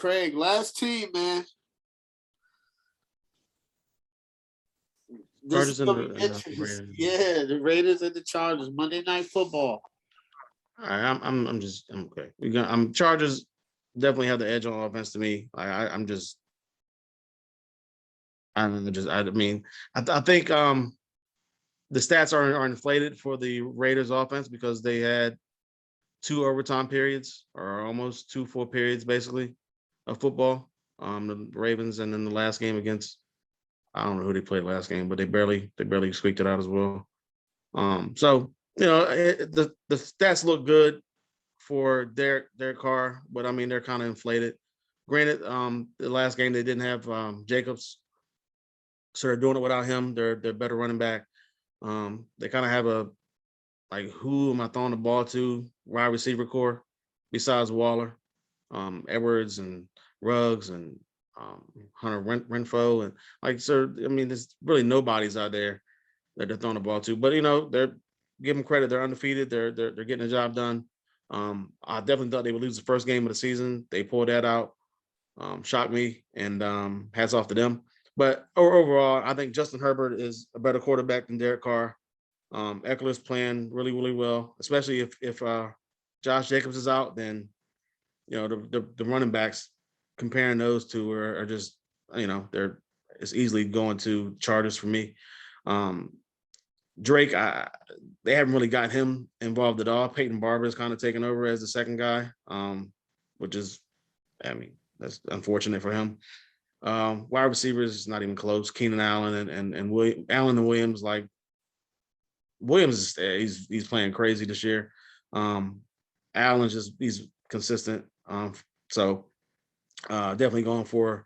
Craig, last team, man. This is Chargers gonna be and the interesting. Raiders. Yeah, the Raiders and the Chargers, Monday Night Football. All right, I'm okay. I'm Chargers definitely have the edge on offense to me. I'm just I don't know, just I mean I think the stats are inflated for the Raiders offense because they had two overtime periods or almost two full periods basically of football. The Ravens and then the last game against I don't know who they played last game, but they barely squeaked it out as well. So the stats look good for Derek Carr, but I mean they're kind of inflated. Granted, the last game they didn't have Jacobs, so they're doing it without him. They're better running back. They kind of have a like who am I throwing the ball to wide receiver core besides Waller, Edwards and Ruggs and Hunter Renfro and like so. I mean, there's really nobody's out there that they're throwing the ball to. But they're give them credit. They're undefeated. They're getting the job done. I definitely thought they would lose the first game of the season. They pulled that out. Shocked me, and hats off to them. But overall, I think Justin Herbert is a better quarterback than Derek Carr. Eckler's playing really, really well, especially if Josh Jacobs is out. Then the running backs comparing those two are just they're it's easily going to Chargers for me. Drake, they haven't really got him involved at all. Peyton Barber is kind of taking over as the second guy, which is, I mean, that's unfortunate for him. Wide receivers is not even close. Keenan Allen and William, Allen and Williams, like Williams, he's playing crazy this year. Allen's he's consistent. So definitely going for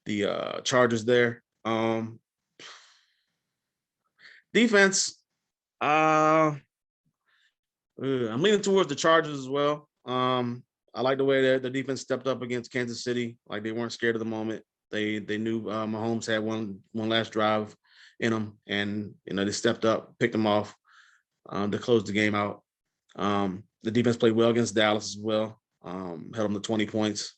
the Chargers there. Defense, I'm leaning towards the Chargers as well. I like the way that the defense stepped up against Kansas City. Like they weren't scared of the moment. They knew Mahomes had one last drive in them, and they stepped up, picked them off to close the game out. The defense played well against Dallas as well. Held them to 20 points.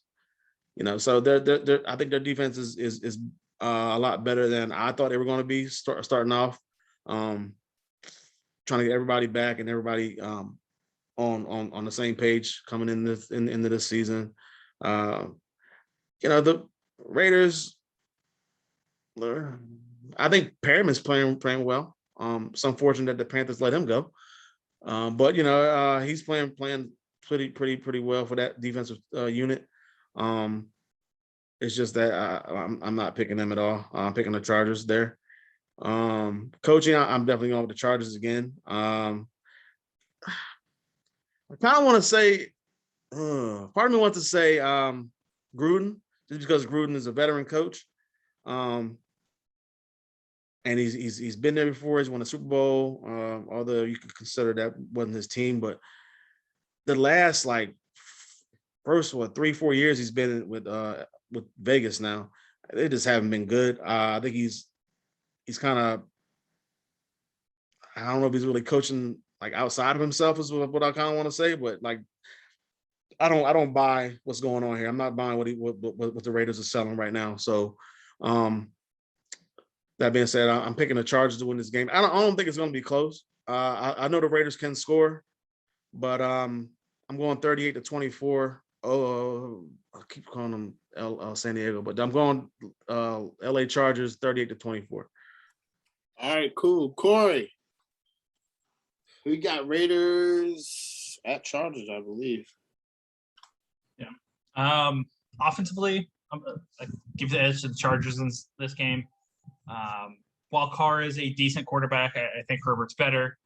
So they're I think their defense is a lot better than I thought they were going to be starting off. Trying to get everybody back and everybody on the same page coming into this season. The Raiders, I think Perriman's playing well. It's unfortunate that the Panthers let him go. But he's playing pretty well for that defensive unit. It's just that I'm not picking them at all. I'm picking the Chargers there. Coaching, I'm definitely going with the Chargers again. I kind of want to say, part of me wants to say Gruden, just because Gruden is a veteran coach, and he's been there before. He's won a Super Bowl, although you could consider that wasn't his team. But the last first 3-4 years he's been with Vegas now, they just haven't been good. I think he's kind of, I don't know if he's really coaching outside of himself is what I kind of want to say, but I don't buy what's going on here. I'm not buying what the Raiders are selling right now. So that being said, I'm picking the Chargers to win this game. I don't think it's going to be close. I know the Raiders can score, but I'm going 38-24. Oh, I keep calling them San Diego, but I'm going LA Chargers 38-24. All right, cool. Corey, we got Raiders at Chargers, I believe. Yeah. Offensively, I give the edge to the Chargers in this game. While Carr is a decent quarterback, I think Herbert's better.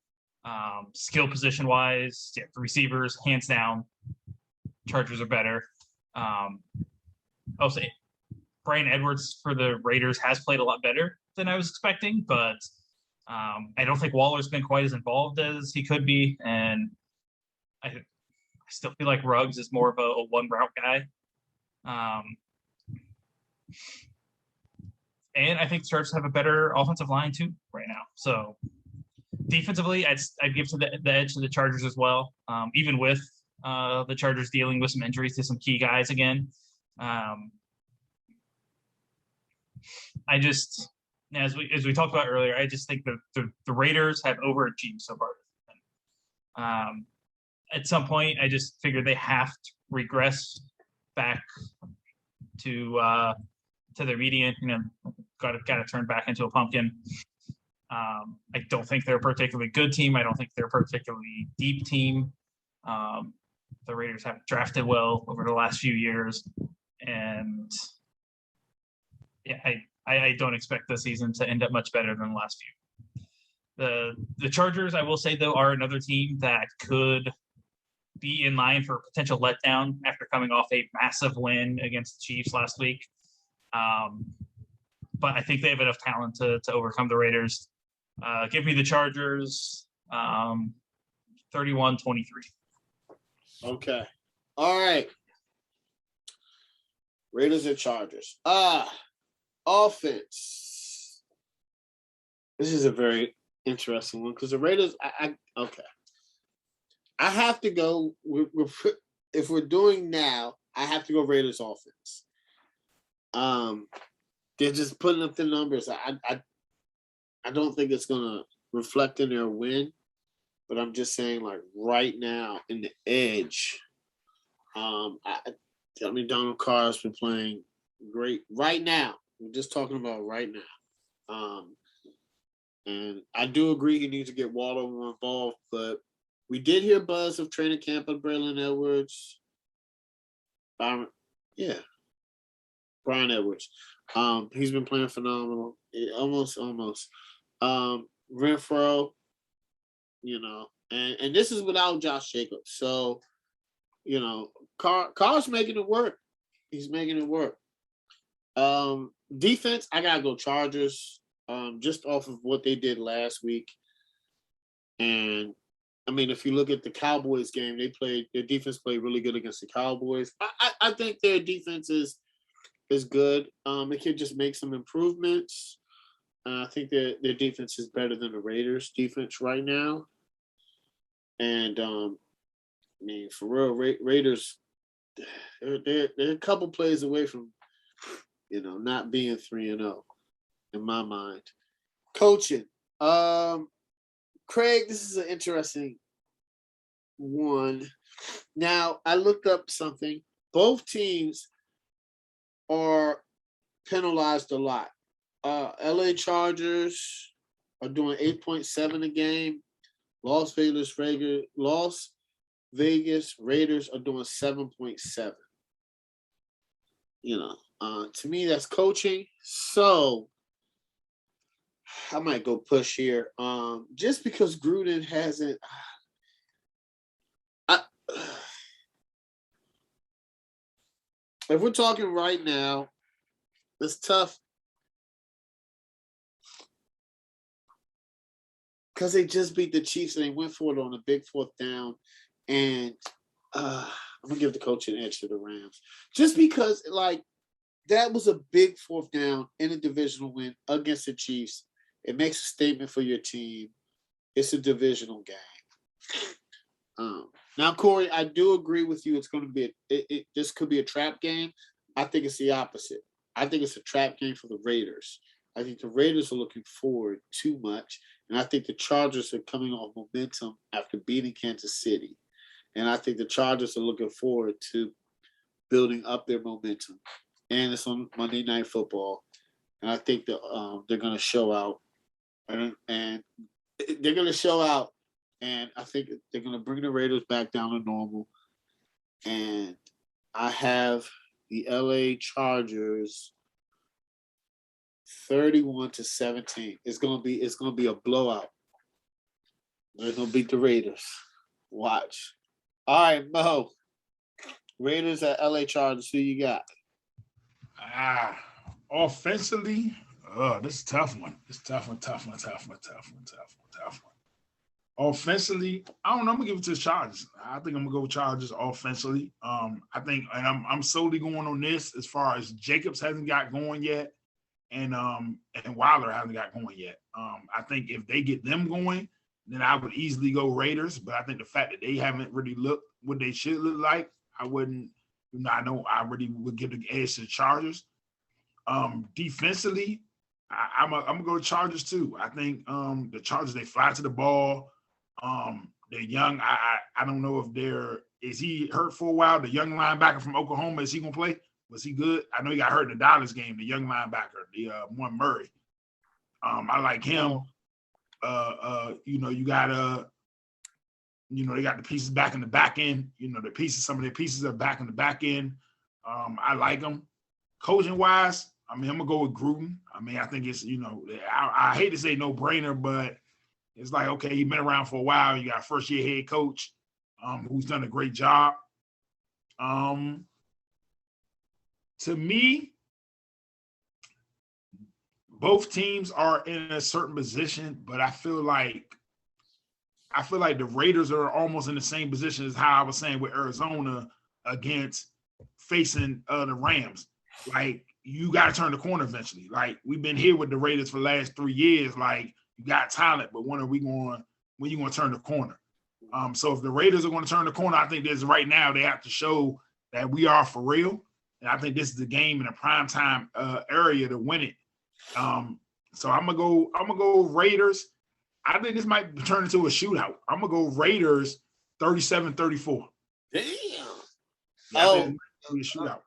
Skill position wise, yeah, for receivers, hands down, Chargers are better. I'll say Brian Edwards for the Raiders has played a lot better than I was expecting, but I don't think Waller's been quite as involved as he could be, and I still feel like Ruggs is more of a one route guy. And I think the Chargers have a better offensive line too right now. So defensively, I'd give the edge to the Chargers as well. Even with the Chargers dealing with some injuries to some key guys again, Um, I just, as we talked about earlier, I just think the Raiders have overachieved so far. At some point, I just figured they have to regress back to their median. Got to turn back into a pumpkin. I don't think they're a particularly good team. I don't think they're a particularly deep team. The Raiders haven't drafted well over the last few years, and yeah, I don't expect the season to end up much better than the last few. The Chargers, I will say though, are another team that could be in line for a potential letdown after coming off a massive win against the Chiefs last week. But I think they have enough talent to overcome the Raiders. Give me the Chargers 31-23. Okay. All right. Raiders and Chargers. Offense. This is a very interesting one because the Raiders, okay. I have to go, if we're doing now, I have to go Raiders offense. They're just putting up the numbers. I don't think it's going to reflect in their win, but I'm just saying, like, right now in the edge, Donald Carr has been playing great right now. We're just talking about right now. And I do agree he needs to get Waddle more involved, but we did hear buzz of training camp of Braylon Edwards. Brian Edwards. He's been playing phenomenal. Almost. Renfro, and this is without Josh Jacobs. So, Carr's making it work. He's making it work. Defense, I gotta go Chargers, just off of what they did last week. And I mean, if you look at the Cowboys game, their defense played really good against the Cowboys. I think their defense is good. It could just make some improvements. I think their defense is better than the Raiders' defense right now. And for real, Raiders, they're a couple plays away from, not being 3-0 in my mind. Coaching, Craig, this is an interesting one. Now, I looked up something. Both teams are penalized a lot. LA Chargers are doing 8.7 a game. Las Vegas Raiders are doing 7.7. To me, that's coaching. So I might go push here. Just because Gruden hasn't. If we're talking right now, it's tough because they just beat the Chiefs and they went for it on a big fourth down. And I'm going to give the coach an edge to the Rams. Just because, that was a big fourth down in a divisional win against the Chiefs. It makes a statement for your team. It's a divisional game. Now, Corey, I do agree with you. It's going to be this could be a trap game. I think it's the opposite. I think it's a trap game for the Raiders. I think the Raiders are looking forward too much, and I think the Chargers are coming off momentum after beating Kansas City, and I think the Chargers are looking forward to building up their momentum. And it's on Monday Night Football, and I think that they're going to show out, and they're going to show out. And I think they're going to bring the Raiders back down to normal. And I have the LA Chargers 31-17. It's going to be a blowout. They're going to beat the Raiders. Watch. All right, Mo. Raiders at LA Chargers. Who you got? Offensively, this is a tough one. It's tough one. Offensively, I don't know. I'm gonna give it to the Chargers. I think I'm gonna go with Chargers offensively. I think, and I'm solely going on this as far as Jacobs hasn't got going yet, and Wilder hasn't got going yet. I think if they get them going, then I would easily go Raiders. But I think the fact that they haven't really looked what they should look like, I wouldn't I know I really would give the edge to the Chargers. Defensively, I'm gonna go to Chargers too. I think the Chargers, they fly to the ball. They're young. I don't know if is he hurt for a while? The young linebacker from Oklahoma, is he gonna play? Was he good? I know he got hurt in the Dallas game. The young linebacker, the one Murray. I like him. You got they got the pieces back in the back end. Some of their pieces are back in the back end. I like them. Coaching wise, I'm gonna go with Gruden. I think it's I hate to say no brainer, but it's like, okay, he's been around for a while. You got a first year head coach who's done a great job. To me, both teams are in a certain position, but I feel like the Raiders are almost in the same position as how I was saying with Arizona against facing the Rams. Like, you got to turn the corner eventually. Like, we've been here with the Raiders for the last 3 years. Like, you got talent, but when are you going to turn the corner? So if the Raiders are going to turn the corner, I think right now they have to show that we are for real. And I think this is the game in a primetime area to win it. So I'm gonna go Raiders. I think this might turn into a shootout. I'm gonna go Raiders 37-34. Damn. Yeah, I think it might be a shootout.